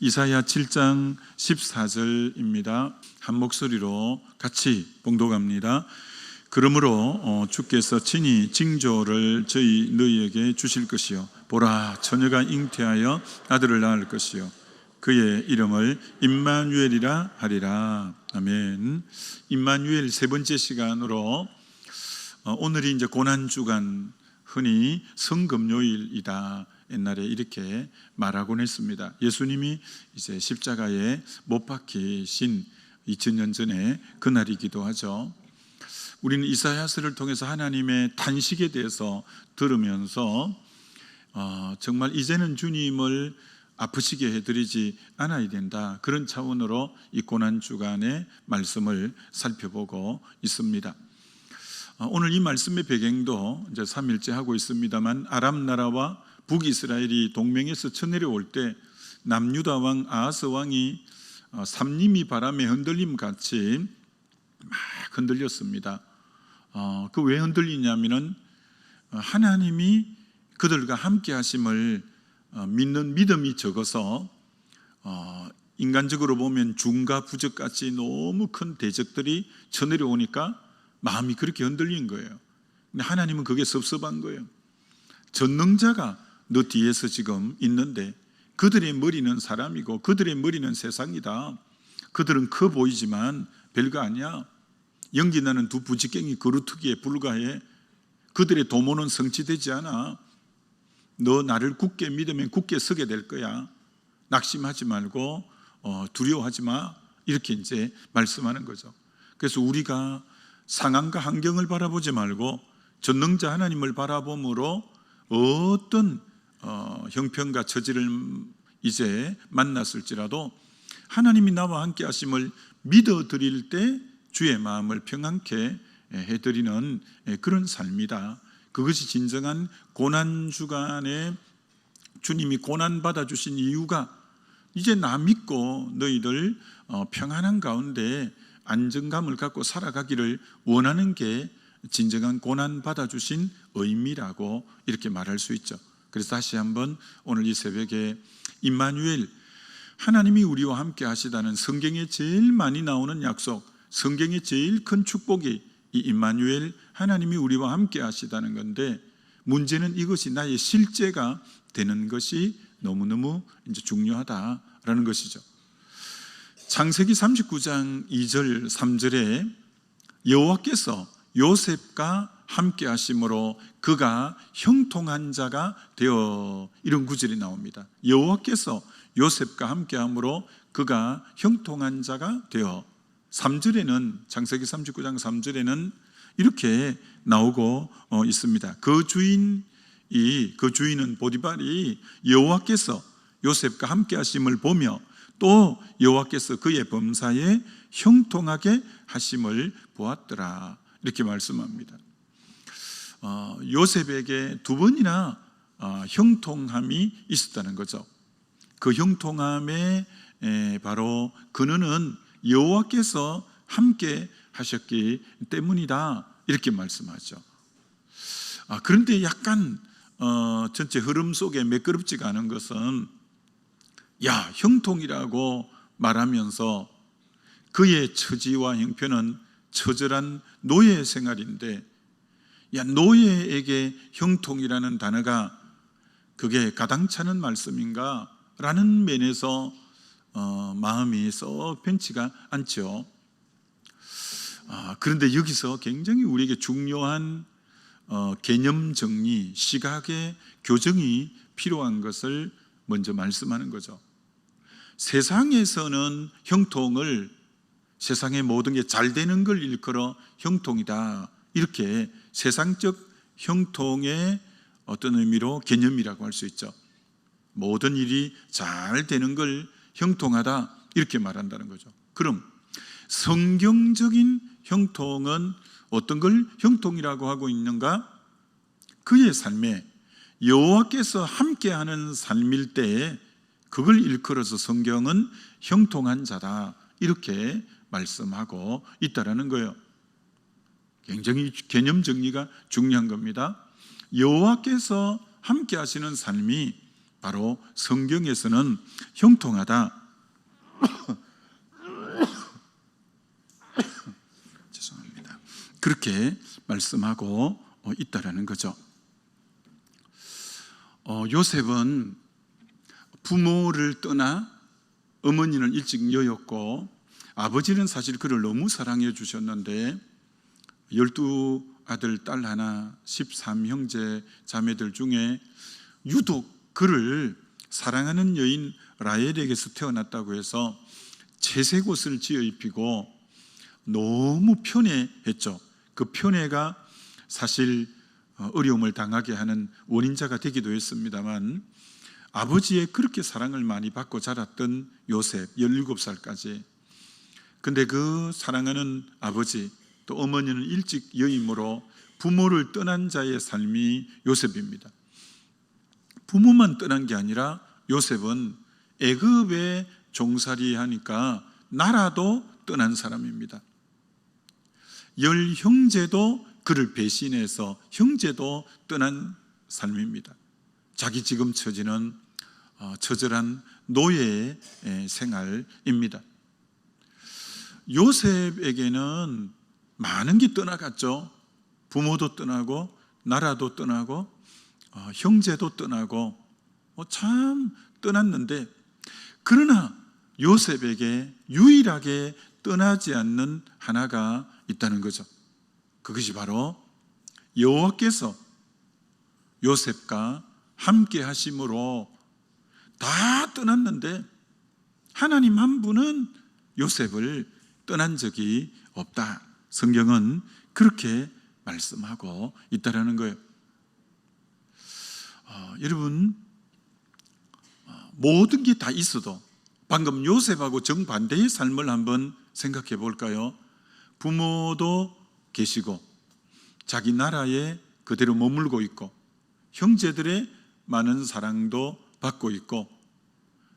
이사야 7장 14절입니다. 한 목소리로 같이 봉독합니다. 그러므로 주께서 친히 징조를 너희에게 주실 것이요 보라, 처녀가 잉태하여 아들을 낳을 것이요 그의 이름을 임마누엘이라 하리라. 아멘. 임마누엘 세 번째 시간으로 오늘이 이제 고난주간, 흔히 성금요일이다. 옛날에 이렇게 말하곤 했습니다. 예수님이 이제 십자가에 못 박히신 2000년 전에 그날이기도 하죠. 우리는 이사야서를 통해서 하나님의 탄식에 대해서 들으면서 정말 이제는 주님을 아프시게 해드리지 않아야 된다, 그런 차원으로 이 고난주간의 말씀을 살펴보고 있습니다. 오늘 이 말씀의 배경도 이제 3일째 하고 있습니다만, 아람 나라와 북이스라엘이 동맹에서 쳐내려올 때 남유다 왕 아하스 왕이 삼림이 바람에 흔들림 같이 막 흔들렸습니다. 그 왜 흔들리냐면은 하나님이 그들과 함께 하심을 믿는 믿음이 적어서 인간적으로 보면 중과 부적같이 너무 큰 대적들이 쳐내려오니까 마음이 그렇게 흔들린 거예요. 근데 하나님은 그게 섭섭한 거예요. 전능자가 너 뒤에서 지금 있는데 그들의 머리는 사람이고 그들의 머리는 세상이다. 그들은 커 보이지만 별거 아니야. 연기 나는 두 부지깽이 그루터기에 불과해. 그들의 도모는 성취되지 않아. 너 나를 굳게 믿으면 굳게 서게 될 거야. 낙심하지 말고 두려워하지 마. 이렇게 이제 말씀하는 거죠. 그래서 우리가 상황과 환경을 바라보지 말고 전능자 하나님을 바라봄으로 어떤 형편과 처지를 이제 만났을지라도 하나님이 나와 함께 하심을 믿어드릴 때 주의 마음을 평안케 해드리는 그런 삶이다. 그것이 진정한 고난주간에 주님이 고난받아 주신 이유가, 이제 나 믿고 너희들 평안한 가운데 안정감을 갖고 살아가기를 원하는 게 진정한 고난받아 주신 의미라고 이렇게 말할 수 있죠. 그래서 다시 한번 오늘 이 새벽에 임마누엘, 하나님이 우리와 함께 하시다는 성경에 제일 많이 나오는 약속, 성경의 제일 큰 축복이 이 임마누엘, 하나님이 우리와 함께 하시다는 건데, 문제는 이것이 나의 실제가 되는 것이 너무너무 이제 중요하다라는 것이죠. 창세기 39장 2절 3절에 여호와께서 요셉과 함께 하심으로 그가 형통한 자가 되어, 이런 구절이 나옵니다. 여호와께서 요셉과 함께 함으로 그가 형통한 자가 되어. 3절에는, 창세기 39장 3절에는 이렇게 나오고 있습니다. 그 주인은 보디발이 여호와께서 요셉과 함께 하심을 보며 또 여호와께서 그의 범사에 형통하게 하심을 보았더라, 이렇게 말씀합니다. 요셉에게 두 번이나 형통함이 있었다는 거죠. 그 형통함의 바로 근원은 여호와께서 함께 하셨기 때문이다, 이렇게 말씀하죠. 그런데 약간 전체 흐름 속에 매끄럽지가 않은 것은, 형통이라고 말하면서 그의 처지와 형편은 처절한 노예 생활인데, 노예에게 형통이라는 단어가 그게 가당찮은 말씀인가 라는 면에서 마음이 썩 편치가 않죠. 그런데 여기서 굉장히 우리에게 중요한 개념 정리, 시각의 교정이 필요한 것을 먼저 말씀하는 거죠. 세상에서는 형통을, 세상의 모든 게 잘 되는 걸 일컬어 형통이다, 이렇게 세상적 형통의 어떤 의미로 개념이라고 할 수 있죠. 모든 일이 잘 되는 걸 형통하다, 이렇게 말한다는 거죠. 그럼 성경적인 형통은 어떤 걸 형통이라고 하고 있는가? 그의 삶에 여호와께서 함께하는 삶일 때 그걸 일컬어서 성경은 형통한 자다, 이렇게 말씀하고 있다라는 거예요. 굉장히 개념 정리가 중요한 겁니다. 여호와께서 함께 하시는 삶이 바로 성경에서는 형통하다 죄송합니다. 그렇게 말씀하고 있다라는 거죠. 요셉은 부모를 떠나 어머니는 일찍 여였고 아버지는 사실 그를 너무 사랑해 주셨는데 12아들 딸 하나 13형제 자매들 중에 유독 그를 사랑하는 여인 라헬에게서 태어났다고 해서 채색 옷을 지어 입히고 너무 편애했죠. 그 편애가 사실 어려움을 당하게 하는 원인자가 되기도 했습니다만 아버지의 그렇게 사랑을 많이 받고 자랐던 요셉 17살까지. 근데 그 사랑하는 아버지 또 어머니는 일찍 여임으로 부모를 떠난 자의 삶이 요셉입니다. 부모만 떠난 게 아니라 요셉은 애굽에 종살이 하니까 나라도 떠난 사람입니다. 10형제도 그를 배신해서 형제도 떠난 삶입니다. 자기 지금 처지는 처절한 노예의 생활입니다. 요셉에게는 많은 게 떠나갔죠. 부모도 떠나고 나라도 떠나고 형제도 떠나고 참 떠났는데, 그러나 요셉에게 유일하게 떠나지 않는 하나가 있다는 거죠. 그것이 바로 여호와께서 요셉과 함께 하심으로 다 떠났는데 하나님 한 분은 요셉을 떠난 적이 없다. 성경은 그렇게 말씀하고 있다라는 거예요. 여러분, 모든 게 다 있어도 방금 요셉하고 정반대의 삶을 한번 생각해 볼까요? 부모도 계시고 자기 나라에 그대로 머물고 있고 형제들의 많은 사랑도 받고 있고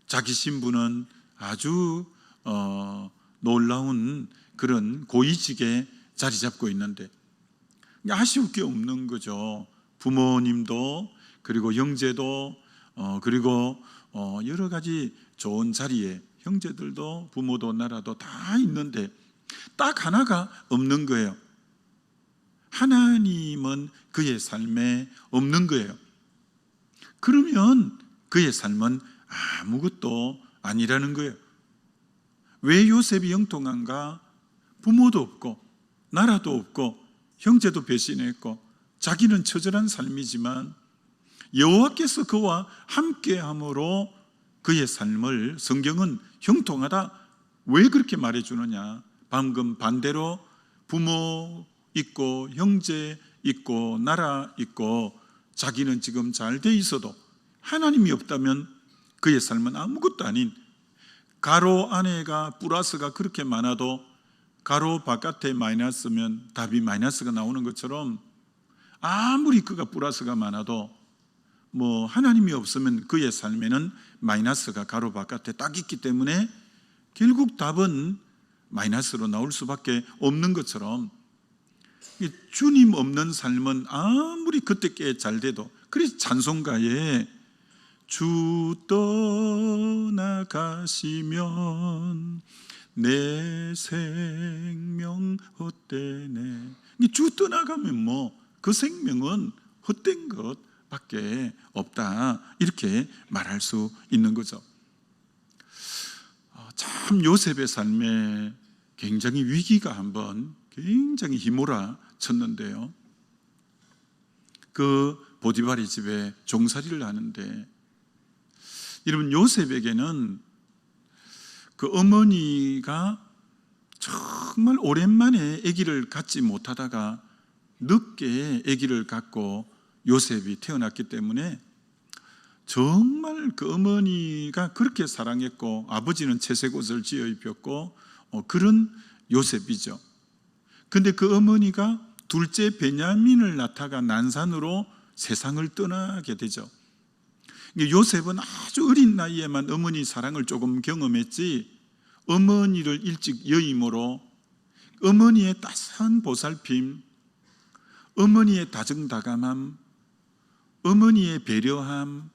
자기 신분은 아주 놀라운 그런 고위직에 자리 잡고 있는데 아쉬울 게 없는 거죠. 부모님도 그리고 형제도 그리고 여러 가지 좋은 자리에 형제들도 부모도 나라도 다 있는데 딱 하나가 없는 거예요. 하나님은 그의 삶에 없는 거예요. 그러면 그의 삶은 아무것도 아니라는 거예요. 왜 요셉이 형통한가? 부모도 없고 나라도 없고 형제도 배신했고 자기는 처절한 삶이지만 여호와께서 그와 함께함으로 그의 삶을 성경은 형통하다. 왜 그렇게 말해주느냐? 방금 반대로 부모 있고 형제 있고 나라 있고 자기는 지금 잘 돼 있어도 하나님이 없다면 그의 삶은 아무것도 아닌, 가로 안에가 플러스가 그렇게 많아도 가로 바깥에 마이너스면 답이 마이너스가 나오는 것처럼 아무리 그가 플러스가 많아도 하나님이 없으면 그의 삶에는 마이너스가 가로 바깥에 딱 있기 때문에 결국 답은 마이너스로 나올 수밖에 없는 것처럼 주님 없는 삶은 아무리 그때께 잘 돼도, 그래서 찬송가에 주 떠나가시면 내 생명 헛되네. 주 떠나가면 그 생명은 헛된 것밖에 없다, 이렇게 말할 수 있는 거죠. 참 요셉의 삶에 굉장히 위기가 한번 굉장히 휘몰아 쳤는데요. 그 보디발의 집에 종살이를 하는데, 여러분 요셉에게는 그 어머니가 정말 오랜만에 아기를 갖지 못하다가 늦게 아기를 갖고 요셉이 태어났기 때문에 정말 그 어머니가 그렇게 사랑했고 아버지는 채색 옷을 지어 입혔고 그런 요셉이죠. 근데 그 어머니가 둘째 베냐민을 낳다가 난산으로 세상을 떠나게 되죠. 요셉은 아주 어린 나이에만 어머니 사랑을 조금 경험했지, 어머니를 일찍 여임으로 어머니의 따스한 보살핌, 어머니의 다정다감함, 어머니의 배려함,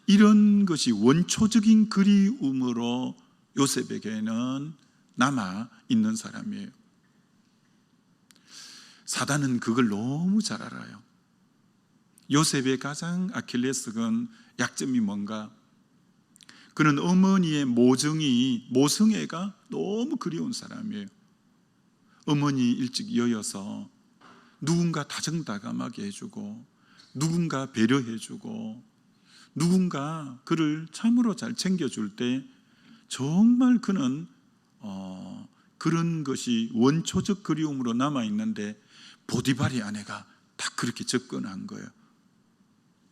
이런 것이 원초적인 그리움으로 요셉에게는 남아 있는 사람이에요. 사단은 그걸 너무 잘 알아요. 요셉의 가장 아킬레스건 약점이 뭔가? 그는 어머니의 모성애가 너무 그리운 사람이에요. 어머니 일찍 여여서 누군가 다정다감하게 해주고, 누군가 배려해주고, 누군가 그를 참으로 잘 챙겨줄 때 정말 그는 그런 것이 원초적 그리움으로 남아있는데, 보디발의 아내가 다 그렇게 접근한 거예요.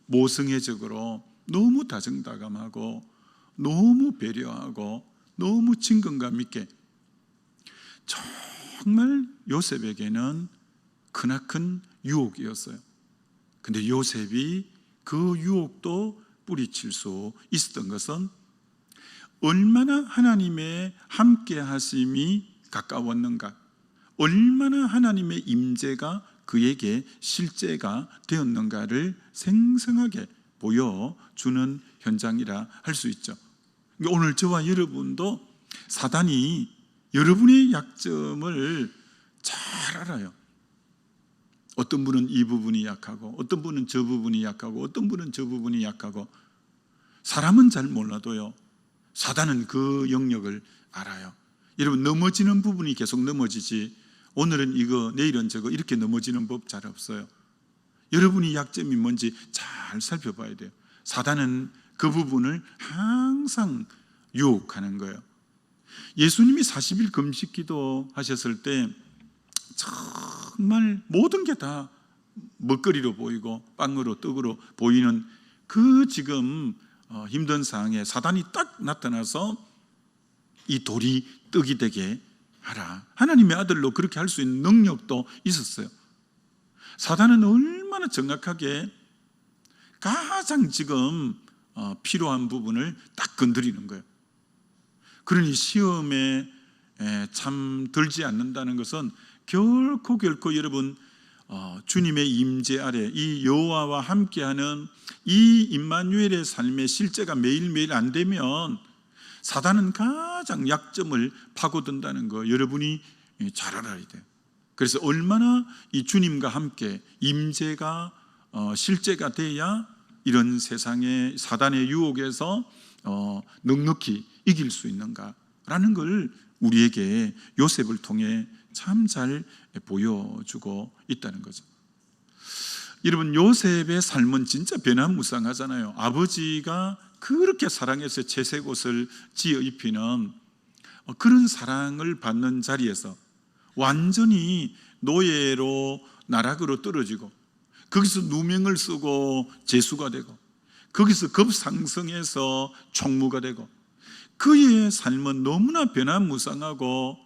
모성애적으로 너무 다정다감하고, 너무 배려하고, 너무 친근감 있게, 정말 요셉에게는 크나큰 유혹이었어요. 근데 요셉이 그 유혹도 뿌리칠 수 있었던 것은 얼마나 하나님의 함께 하심이 가까웠는가, 얼마나 하나님의 임재가 그에게 실제가 되었는가를 생생하게 보여주는 현장이라 할 수 있죠. 오늘 저와 여러분도 사단이 여러분의 약점을 잘 알아요. 어떤 분은 이 부분이 약하고, 어떤 분은 저 부분이 약하고, 어떤 분은 저 부분이 약하고, 사람은 잘 몰라도요, 사단은 그 영역을 알아요. 여러분, 넘어지는 부분이 계속 넘어지지, 오늘은 이거 내일은 저거 이렇게 넘어지는 법 잘 없어요. 여러분이 약점이 뭔지 잘 살펴봐야 돼요. 사단은 그 부분을 항상 유혹하는 거예요. 예수님이 40일 금식 기도 하셨을 때 정말 모든 게 다 먹거리로 보이고 빵으로 떡으로 보이는 그 지금 힘든 상황에 사단이 딱 나타나서 이 돌이 떡이 되게 하라, 하나님의 아들로 그렇게 할 수 있는 능력도 있었어요. 사단은 얼마나 정확하게 가장 지금 필요한 부분을 딱 건드리는 거예요. 그러니 시험에 참 들지 않는다는 것은 결코 여러분 주님의 임재 아래 이 여호와와 함께하는 이 임마누엘의 삶의 실제가 매일매일 안 되면 사단은 가장 약점을 파고든다는 거 여러분이 잘 알아야 돼요. 그래서 얼마나 이 주님과 함께 임재가 실제가 돼야 이런 세상의 사단의 유혹에서 넉넉히 이길 수 있는가라는 걸 우리에게 요셉을 통해 참 잘 보여주고 있다는 거죠. 여러분, 요셉의 삶은 진짜 변화무쌍하잖아요. 아버지가 그렇게 사랑해서 채색 옷을 지어 입히는 그런 사랑을 받는 자리에서 완전히 노예로 나락으로 떨어지고, 거기서 누명을 쓰고 제수가 되고, 거기서 급상승해서 총무가 되고, 그의 삶은 너무나 변화무쌍하고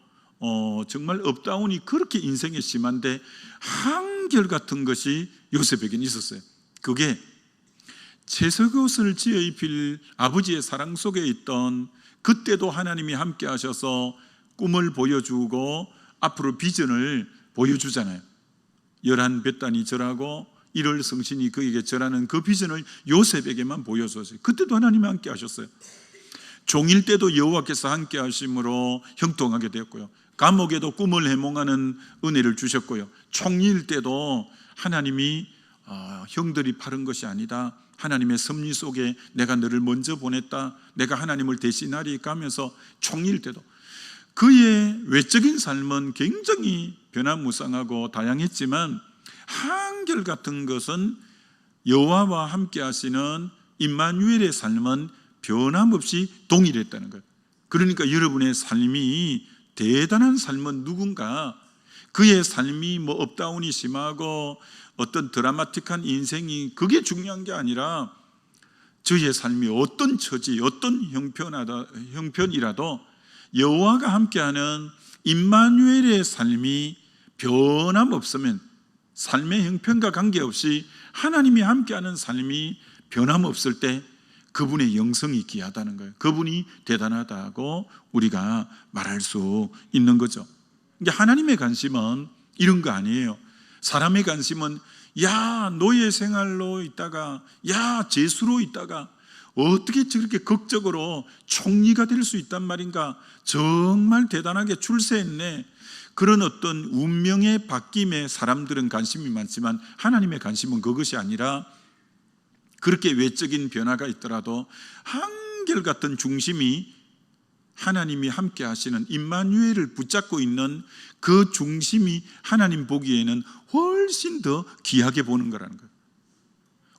정말 업다운이 그렇게 인생에 심한데 한결같은 것이 요셉에게는 있었어요. 그게 채색 옷을 지어 입힐 아버지의 사랑 속에 있던, 그때도 하나님이 함께 하셔서 꿈을 보여주고 앞으로 비전을 보여주잖아요. 11벳단이 절하고 1월 성신이 그에게 절하는 그 비전을 요셉에게만 보여줬어요. 그때도 하나님이 함께 하셨어요. 종일 때도 여호와께서 함께 하심으로 형통하게 되었고요, 감옥에도 꿈을 해몽하는 은혜를 주셨고요, 총리일 때도 하나님이 형들이 파른 것이 아니다, 하나님의 섭리 속에 내가 너를 먼저 보냈다, 내가 하나님을 대신하리 가면서 총리일 때도 그의 외적인 삶은 굉장히 변화무쌍하고 다양했지만 한결같은 것은 여호와와 함께 하시는 임마누엘의 삶은 변함없이 동일했다는 거예요. 그러니까 여러분의 삶이 대단한 삶은 누군가, 그의 삶이 뭐 업다운이 심하고 어떤 드라마틱한 인생이 그게 중요한 게 아니라 저의 삶이 어떤 처지, 어떤 형편이라도 여호와가 함께하는 임마누엘의 삶이 변함없으면, 삶의 형편과 관계없이 하나님이 함께하는 삶이 변함없을 때 그분의 영성이 귀하다는 거예요. 그분이 대단하다고 우리가 말할 수 있는 거죠. 하나님의 관심은 이런 거 아니에요. 사람의 관심은 야 노예 생활로 있다가, 야 제수로 있다가 어떻게 저렇게 극적으로 총리가 될 수 있단 말인가? 정말 대단하게 출세했네. 그런 어떤 운명의 바뀜에 사람들은 관심이 많지만 하나님의 관심은 그것이 아니라, 그렇게 외적인 변화가 있더라도 한결같은 중심이 하나님이 함께 하시는 임마누엘을 붙잡고 있는 그 중심이 하나님 보기에는 훨씬 더 귀하게 보는 거라는 거예요.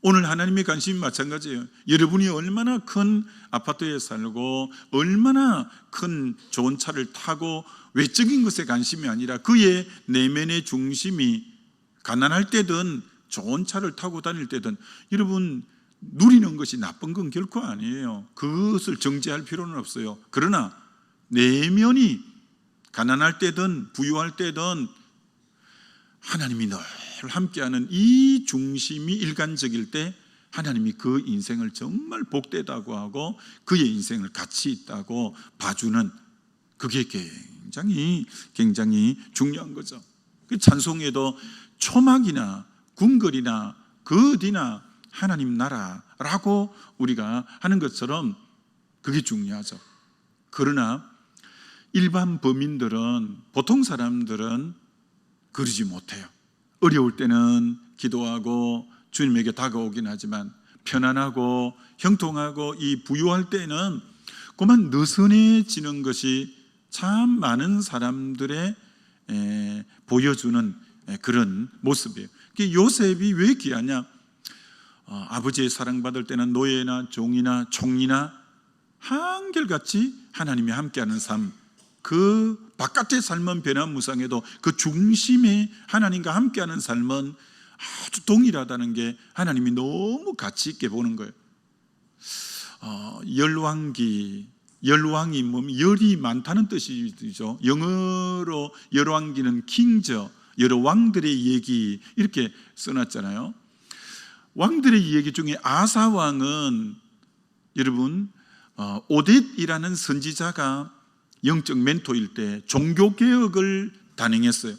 오늘 하나님의 관심이 마찬가지예요. 여러분이 얼마나 큰 아파트에 살고 얼마나 큰 좋은 차를 타고 외적인 것에 관심이 아니라 그의 내면의 중심이 가난할 때든 좋은 차를 타고 다닐 때든 여러분 누리는 것이 나쁜 건 결코 아니에요. 그것을 정죄할 필요는 없어요. 그러나 내면이 가난할 때든 부유할 때든 하나님이 늘 함께하는 이 중심이 일관적일 때 하나님이 그 인생을 정말 복되다고 하고 그의 인생을 가치 있다고 봐주는, 그게 굉장히 중요한 거죠. 그 찬송에도 초막이나 궁궐이나 그 어디나 하나님 나라라고 우리가 하는 것처럼 그게 중요하죠. 그러나 일반 범인들은, 보통 사람들은 그러지 못해요. 어려울 때는 기도하고 주님에게 다가오긴 하지만 편안하고 형통하고 이 부유할 때는 그만 느슨해지는 것이 참 많은 사람들의 보여주는 그런 모습이에요. 요셉이 왜 귀하냐? 아버지의 사랑받을 때는 노예나 종이나 총리나 한결같이 하나님이 함께하는 삶, 그 바깥의 삶은 변화무쌍해도 그 중심에 하나님과 함께하는 삶은 아주 동일하다는 게 하나님이 너무 가치 있게 보는 거예요. 열왕이 뭐면 열이 많다는 뜻이죠. 영어로 열왕기는 킹저, 여러 왕들의 얘기 이렇게 써놨잖아요. 왕들의 얘기 중에 아사 왕은 여러분 오뎃이라는 선지자가 영적 멘토일 때 종교개혁을 단행했어요.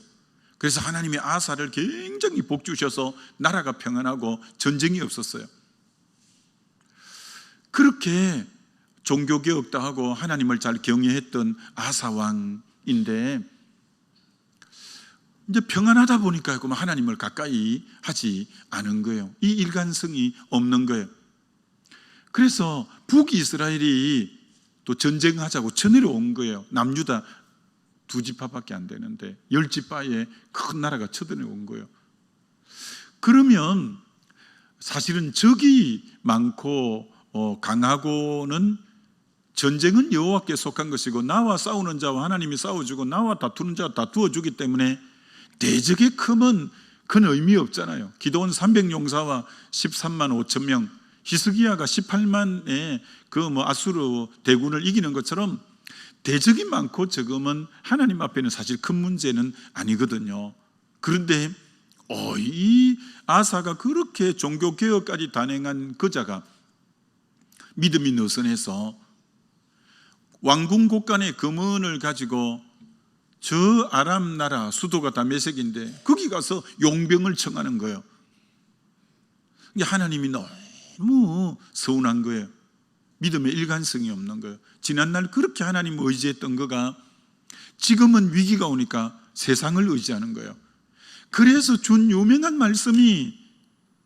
그래서 하나님이 아사를 굉장히 복주셔서 나라가 평안하고 전쟁이 없었어요. 그렇게 종교개혁도 하고 하나님을 잘 경외했던 아사 왕인데 이제 평안하다 보니까 하나님을 가까이 하지 않은 거예요. 이 일관성이 없는 거예요. 그래서 북이스라엘이 또 전쟁하자고 쳐내려온 거예요. 남유다 2지파밖에 안 되는데 10지파에 큰 나라가 쳐들어온 거예요. 그러면 사실은 적이 많고 강하고는, 전쟁은 여호와께 속한 것이고 나와 싸우는 자와 하나님이 싸워주고 나와 다투는 자와 다투어주기 때문에 대적의 큼은 큰 의미 없잖아요. 기드온 300용사와 13만 5천 명, 히스기야가 18만의 아수르 대군을 이기는 것처럼 대적이 많고 적으면 하나님 앞에는 사실 큰 문제는 아니거든요. 그런데 이 아사가 그렇게 종교개혁까지 단행한 그자가 믿음이 느슨해서 왕궁 곳간의 금은을 가지고 저 아람 나라 수도가 다메섹인데 거기 가서 용병을 청하는 거예요. 하나님이 너무 서운한 거예요. 믿음의 일관성이 없는 거예요. 지난날 그렇게 하나님 의지했던 거가 지금은 위기가 오니까 세상을 의지하는 거예요. 그래서 준 유명한 말씀이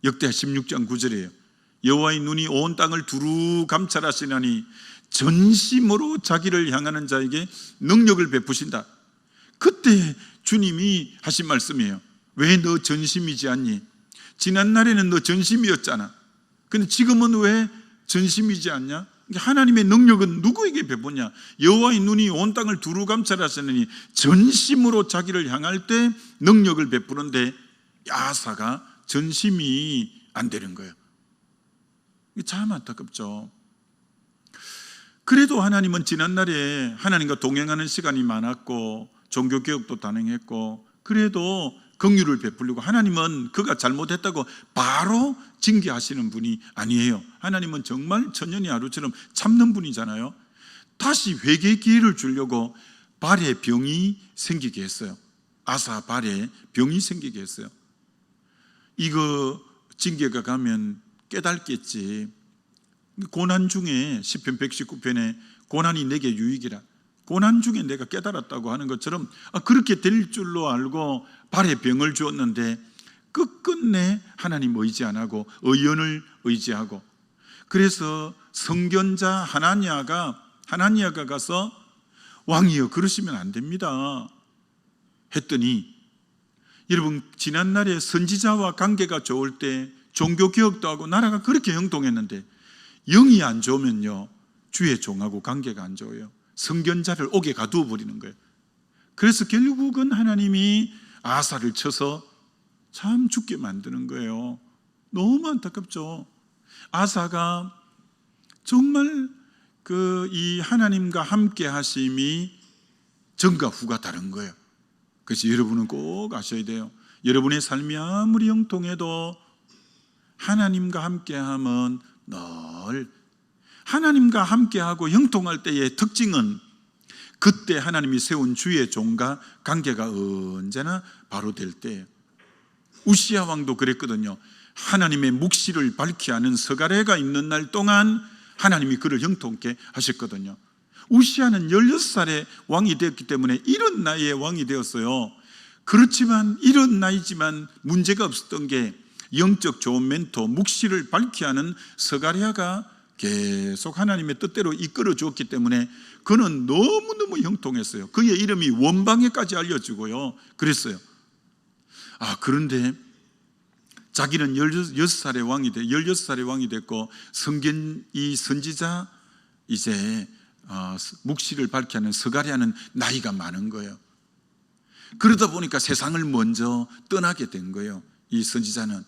역대하 16장 9절이에요. 여호와의 눈이 온 땅을 두루 감찰하시나니 전심으로 자기를 향하는 자에게 능력을 베푸신다. 그때 주님이 하신 말씀이에요. 왜 너 전심이지 않니? 지난날에는 너 전심이었잖아. 근데 지금은 왜 전심이지 않냐? 하나님의 능력은 누구에게 베푸냐? 여호와의 눈이 온 땅을 두루 감찰하시느니 전심으로 자기를 향할 때 능력을 베푸는데 아사가 전심이 안 되는 거예요. 참 안타깝죠. 그래도 하나님은 지난날에 하나님과 동행하는 시간이 많았고 종교개혁도 단행했고 그래도 긍휼을 베풀려고, 하나님은 그가 잘못했다고 바로 징계하시는 분이 아니에요. 하나님은 정말 천년이 하루처럼 참는 분이잖아요. 다시 회개의 기회를 주려고 발에 병이 생기게 했어요. 아사 발에 병이 생기게 했어요. 이거 징계가 가면 깨닫겠지. 고난 중에 시편 119편에 고난이 내게 유익이라, 고난 중에 내가 깨달았다고 하는 것처럼 그렇게 될 줄로 알고 발에 병을 주었는데 끝끝내 하나님 의지 안 하고 의연을 의지하고, 그래서 성견자 하나니아가 가서 왕이여 그러시면 안 됩니다 했더니, 여러분 지난날에 선지자와 관계가 좋을 때 종교개혁도 하고 나라가 그렇게 형통했는데 영이 안 좋으면요 주의 종하고 관계가 안 좋아요. 성견자를 옥에 가두어 버리는 거예요. 그래서 결국은 하나님이 아사를 쳐서 참 죽게 만드는 거예요. 너무 안타깝죠. 아사가 정말 이 하나님과 함께 하심이 전과 후가 다른 거예요. 그래서 여러분은 꼭 아셔야 돼요. 여러분의 삶이 아무리 형통해도 하나님과 함께하면 늘, 하나님과 함께하고 형통할 때의 특징은 그때 하나님이 세운 주의 종과 관계가 언제나 바로 될 때예요. 우시야 왕도 그랬거든요. 하나님의 묵시를 밝히 하는 서가래가 있는 날 동안 하나님이 그를 형통케 하셨거든요. 우시야는 16살에 왕이 되었기 때문에 이런 나이에 왕이 되었어요. 그렇지만 이런 나이지만 문제가 없었던 게 영적 좋은 멘토, 묵시를 밝히 하는 서가랴가 계속 하나님의 뜻대로 이끌어 주었기 때문에 그는 너무너무 형통했어요. 그의 이름이 원방에까지 알려지고요 그랬어요. 그런데 자기는 16살에 왕이 됐고 이 선지자 이제 묵시를 밝히 하는 서가랴는 나이가 많은 거예요. 그러다 보니까 세상을 먼저 떠나게 된 거예요. 이 선지자는.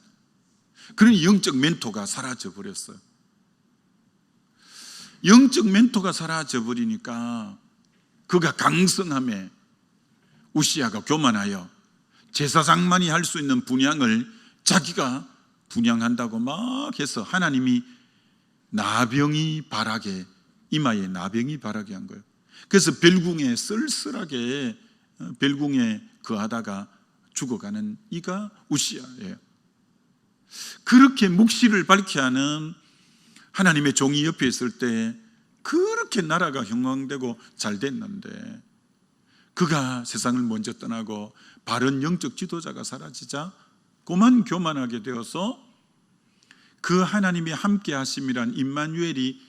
그러니 영적 멘토가 사라져 버렸어요. 영적 멘토가 사라져 버리니까 그가 강성함에 우시야가 교만하여 제사장만이 할 수 있는 분향을 자기가 분향한다고 막 해서 하나님이 이마에 나병이 발하게 한 거예요. 그래서 별궁에 쓸쓸하게 별궁에 거하다가 죽어가는 이가 우시야예요. 그렇게 묵시를 밝히 하는 하나님의 종이 옆에 있을 때 그렇게 나라가 형왕되고 잘 됐는데, 그가 세상을 먼저 떠나고 바른 영적 지도자가 사라지자 그만 교만하게 되어서 그 하나님이 함께 하심이란 임마누엘이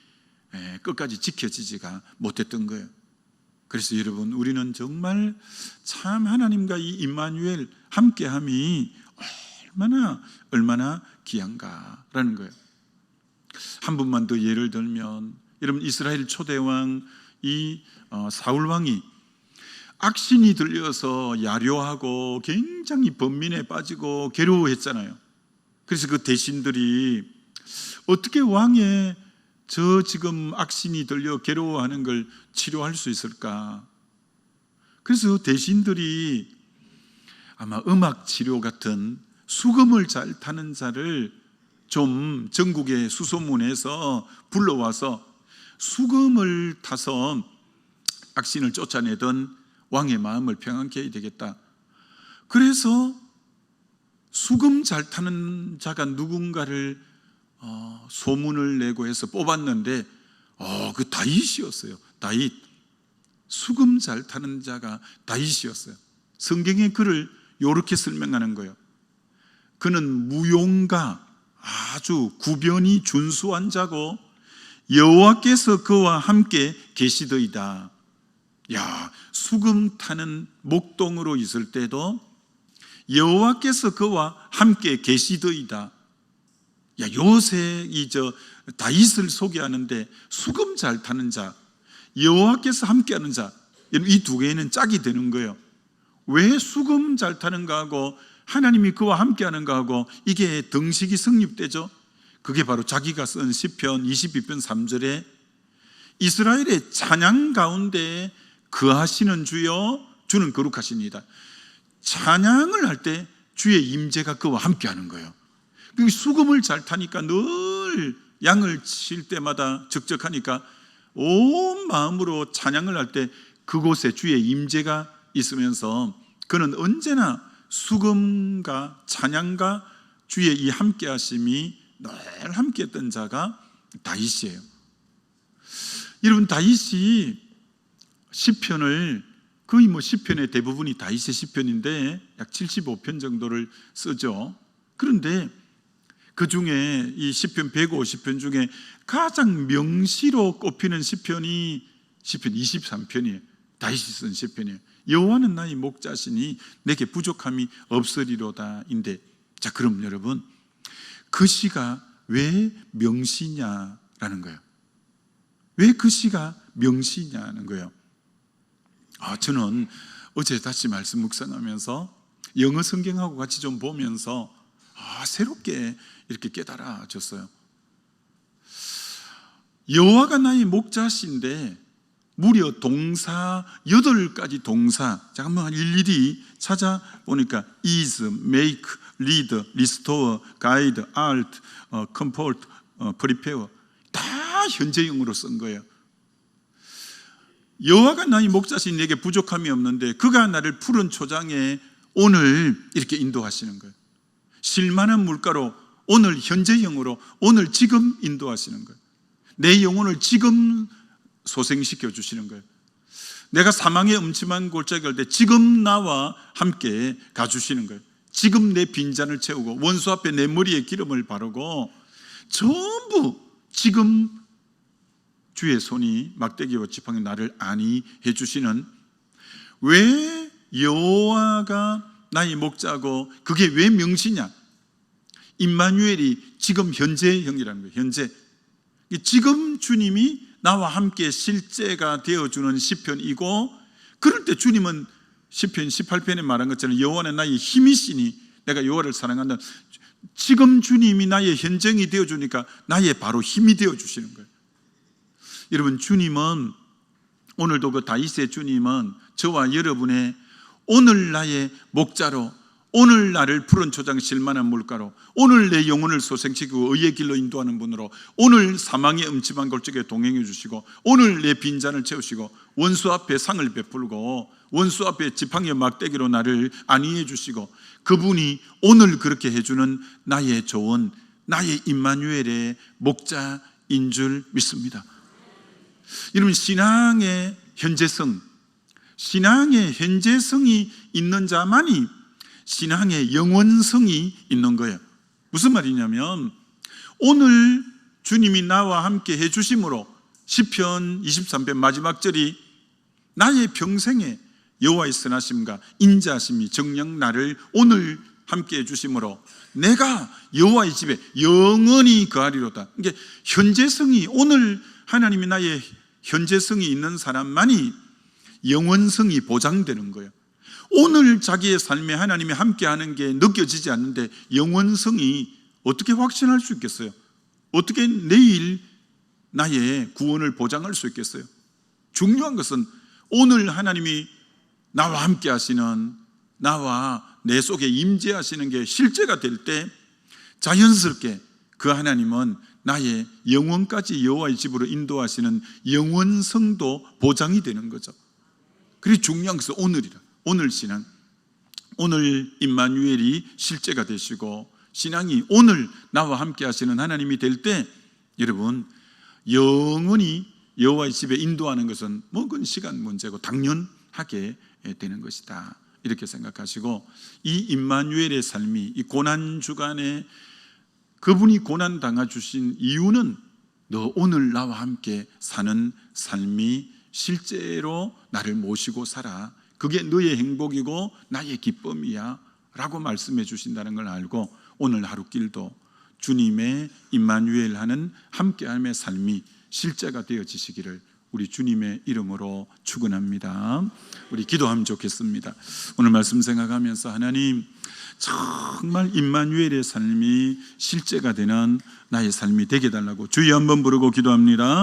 끝까지 지켜지지가 못했던 거예요. 그래서 여러분, 우리는 정말 참 하나님과 이 임마누엘 함께함이 얼마나 귀한가라는 거예요. 한 분만 더 예를 들면, 여러분 이스라엘 초대왕 이 사울 왕이 악신이 들려서 야료하고 굉장히 번민에 빠지고 괴로워했잖아요. 그래서 그 대신들이 어떻게 왕의 지금 악신이 들려 괴로워하는 걸 치료할 수 있을까? 그래서 대신들이 아마 음악 치료 같은 수금을 잘 타는 자를 좀 전국에 수소문해서 불러와서 수금을 타서 악신을 쫓아내던 왕의 마음을 평안케 해야 되겠다. 그래서 수금 잘 타는 자가 누군가를 소문을 내고 해서 뽑았는데 그 다윗이었어요. 다윗. 수금 잘 타는 자가 다윗이었어요. 성경에 그를 이렇게 설명하는 거예요. 그는 무용가, 아주 구변이 준수한 자고 여호와께서 그와 함께 계시더이다. 수금 타는 목동으로 있을 때도 여호와께서 그와 함께 계시더이다. 요새 다윗을 소개하는데 수금 잘 타는 자, 여호와께서 함께하는 자, 이 두 개는 짝이 되는 거예요. 왜 수금 잘 타는가 하고 하나님이 그와 함께하는가 하고 이게 등식이 성립되죠. 그게 바로 자기가 쓴 시편 22편 3절에 이스라엘의 찬양 가운데 거하시는 주여 주는 거룩하십니다. 찬양을 할 때 주의 임재가 그와 함께하는 거예요. 수금을 잘 타니까 늘 양을 칠 때마다 적적하니까 온 마음으로 찬양을 할 때 그곳에 주의 임재가 있으면서 그는 언제나 수금과 찬양과 주의 이 함께하심이 늘 함께했던 자가 다윗이에요. 여러분, 다윗이 시편을 거의 시편의 대부분이 다윗의 시편인데 약 75편 정도를 쓰죠. 그런데 그 중에 이 시편 150편 중에 가장 명시로 꼽히는 시편이 시편 23편이에요. 다윗이 쓴 시편이에요. 여호와는 나의 목자시니 내게 부족함이 없으리로다인데, 자, 그럼 여러분, 그 시가 왜 명시냐라는 거예요. 왜 그 시가 명시냐는 거예요. 저는 어제 다시 말씀 묵상하면서 영어 성경하고 같이 좀 보면서 새롭게 이렇게 깨달아졌어요. 여호와가 나의 목자신데 무려 동사 8가지 동사, 잠깐만 일일이 찾아보니까 is, make, lead, restore, guide, art, comfort, prepare 다 현재형으로 쓴 거예요. 여호와가 나의 목자신 내게 부족함이 없는데 그가 나를 푸른 초장에 오늘 이렇게 인도하시는 거예요. 실만한 물가로 오늘 현재형으로 오늘 지금 인도하시는 거예요. 내 영혼을 지금 소생시켜 주시는 거예요. 내가 사망의 음침한 골짜기 갈 때 지금 나와 함께 가주시는 거예요. 지금 내 빈잔을 채우고 원수 앞에 내 머리에 기름을 바르고 전부 지금 주의 손이 막대기와 지팡이 나를 안위해 주시는, 왜 여호와가 나의 목자고 그게 왜 명시냐? 임마누엘이 지금 현재형이라는 거예요. 현재. 지금 주님이 나와 함께 실제가 되어주는 시편이고, 그럴 때 주님은 시편 18편에 말한 것처럼 여호와는 나의 힘이시니 내가 여호와를 사랑한다. 지금 주님이 나의 현정이 되어주니까 나의 바로 힘이 되어주시는 거예요. 여러분, 주님은 오늘도 그 다윗의 주님은 저와 여러분의 오늘 나의 목자로, 오늘 나를 푸른 초장 실만한 물가로, 오늘 내 영혼을 소생시키고 의의 길로 인도하는 분으로, 오늘 사망의 음침한 골짜기에 동행해 주시고 오늘 내 빈잔을 채우시고 원수 앞에 상을 베풀고 원수 앞에 지팡이와 막대기로 나를 안위해 주시고, 그분이 오늘 그렇게 해주는 나의 조언, 나의 임마누엘의 목자인 줄 믿습니다. 여러분, 신앙의 현재성, 신앙의 현재성이 있는 자만이 신앙의 영원성이 있는 거예요. 무슨 말이냐면 오늘 주님이 나와 함께 해주심으로 시편 23편 마지막 절이 나의 평생에 여호와의 선하심과 인자하심이 정녕 나를 오늘 함께 해주심으로 내가 여호와의 집에 영원히 거하리로다. 이게 현재성이, 오늘 하나님이 나의 현재성이 있는 사람만이 영원성이 보장되는 거예요. 오늘 자기의 삶에 하나님이 함께하는 게 느껴지지 않는데 영원성이 어떻게 확신할 수 있겠어요? 어떻게 내일 나의 구원을 보장할 수 있겠어요? 중요한 것은 오늘 하나님이 나와 함께 하시는, 나와 내 속에 임재하시는 게 실제가 될 때 자연스럽게 그 하나님은 나의 영원까지 여호와의 집으로 인도하시는 영원성도 보장이 되는 거죠. 그리고 중요한 것은 오늘이라. 오늘 신앙, 오늘 임마누엘이 실제가 되시고 신앙이 오늘 나와 함께 하시는 하나님이 될 때, 여러분, 영원히 여호와의 집에 인도하는 것은 그건 시간 문제고 당연하게 되는 것이다, 이렇게 생각하시고, 이 임마누엘의 삶이 이 고난 주간에 그분이 고난 당하 주신 이유는 너 오늘 나와 함께 사는 삶이 실제로 나를 모시고 살아, 그게 너의 행복이고 나의 기쁨이야 라고 말씀해 주신다는 걸 알고 오늘 하루길도 주님의 임마누엘 하는 함께함의 삶이 실제가 되어지시기를 우리 주님의 이름으로 축원합니다. 우리 기도하면 좋겠습니다. 오늘 말씀 생각하면서 하나님, 정말 임마누엘의 삶이 실제가 되는 나의 삶이 되게 해달라고 주여 한번 부르고 기도합니다.